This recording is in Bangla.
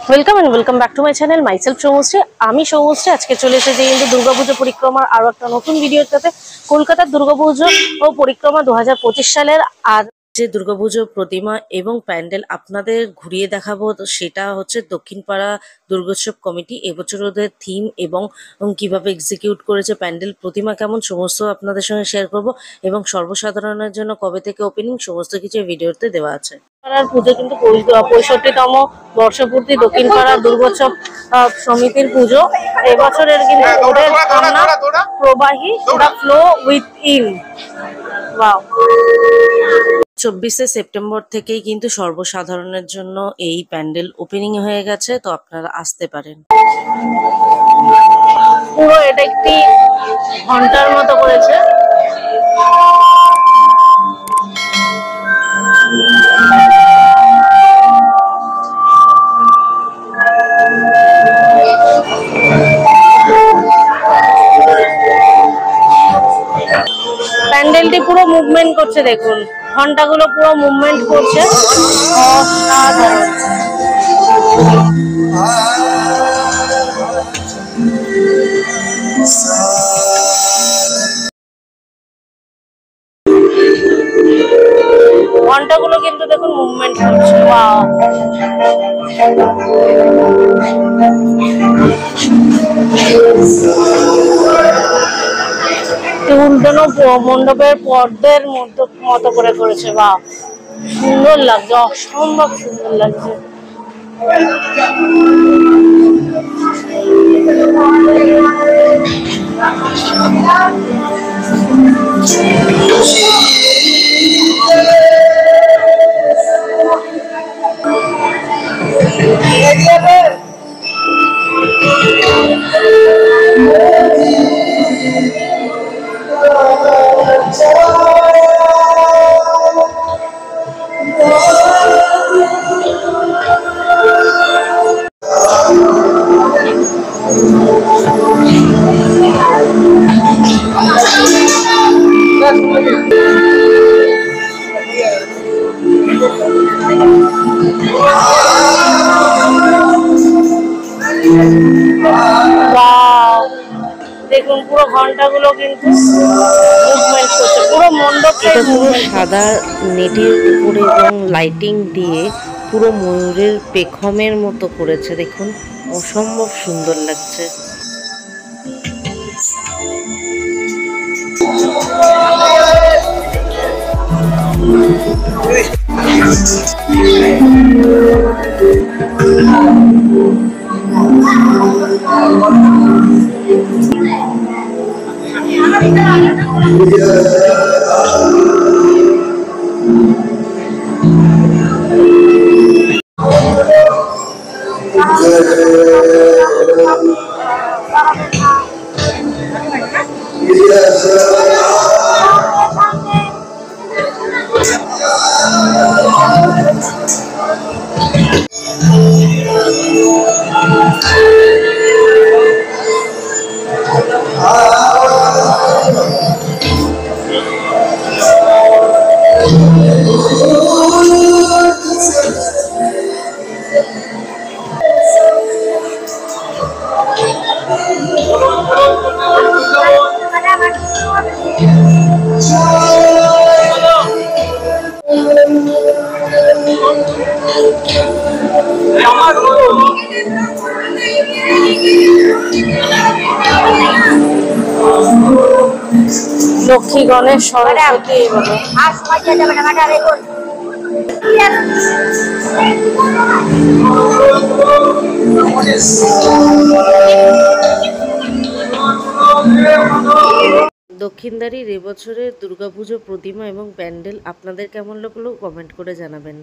Welcome and welcome back to my channel myself Soumashree. আমি সৌমশ্রী আজকে চলে এসেছি কিন্তু দুর্গাপুজো পরিক্রমার আরো একটা নতুন ভিডিওর সাথে। কলকাতার দুর্গাপুজো ও পরিক্রমা 2025 সালের আর যে দুর্গাপুজো প্রতিমা এবং প্যান্ডেল আপনাদের ঘুরিয়ে দেখাবো, তো সেটা হচ্ছে দক্ষিণপাড়া দুর্গোৎসব কমিটি। এবছর ওদের থিম এবং কিভাবে এক্সিকিউট করেছে, প্যান্ডেল প্রতিমা কেমন, সমস্ত আপনাদের সঙ্গে শেয়ার করব। এবং সর্বসাধারণের জন্য কবে থেকে ওপেনিং, সমস্ত কিছু ভিডিওতে দেওয়া আছে। পাড়ার পুজো কিন্তু 65তম বর্ষপূর্তি দক্ষিণপাড়া দুর্গোৎসব সমিতির পুজো। এবছরের কিন্তু ওদের ভাবনা প্রবাহী, the flow within. Wow, 24শে সেপ্টেম্বর থেকেই কিন্তু সর্বসাধারণের জন্য এই প্যান্ডেল ওপেনিং হয়ে গেছে, তো আপনারা আসতে পারেন। পুরো এটা একটি ঘন্টার মতো করেছে। প্যান্ডেলটি পুরো মুভমেন্ট করছে, দেখুন ঘন্টাগুলো পুরো মুভমেন্ট করছে, অসাধারণ। ঘন্টাগুলো কিন্তু দেখুন মুভমেন্ট করছে। ওয়াও, উল্টানো মণ্ডপের পর্দার মতো করে করেছে। বা সুন্দর লাগছে, অসম্ভব সুন্দর লাগছে। দেখুন পুরো ঘন্টাগুলো কিন্তু মুভমেন্ট করছে, পুরো মণ্ডপটা পুরো সাদা নেটের উপরে এবং লাইটিং দিয়ে পুরো ময়ূরের পেখমের মতো করেছে। দেখুন অসম্ভব সুন্দর লাগছে। লক্ষ্মী, গণেশ, সরস্বতী বলো। দক্ষিণদারির এবছরের দুর্গাপুজো প্রতিমা এবং প্যান্ডেল আপনাদের কেমন লাগলো কমেন্ট করে জানাবেন।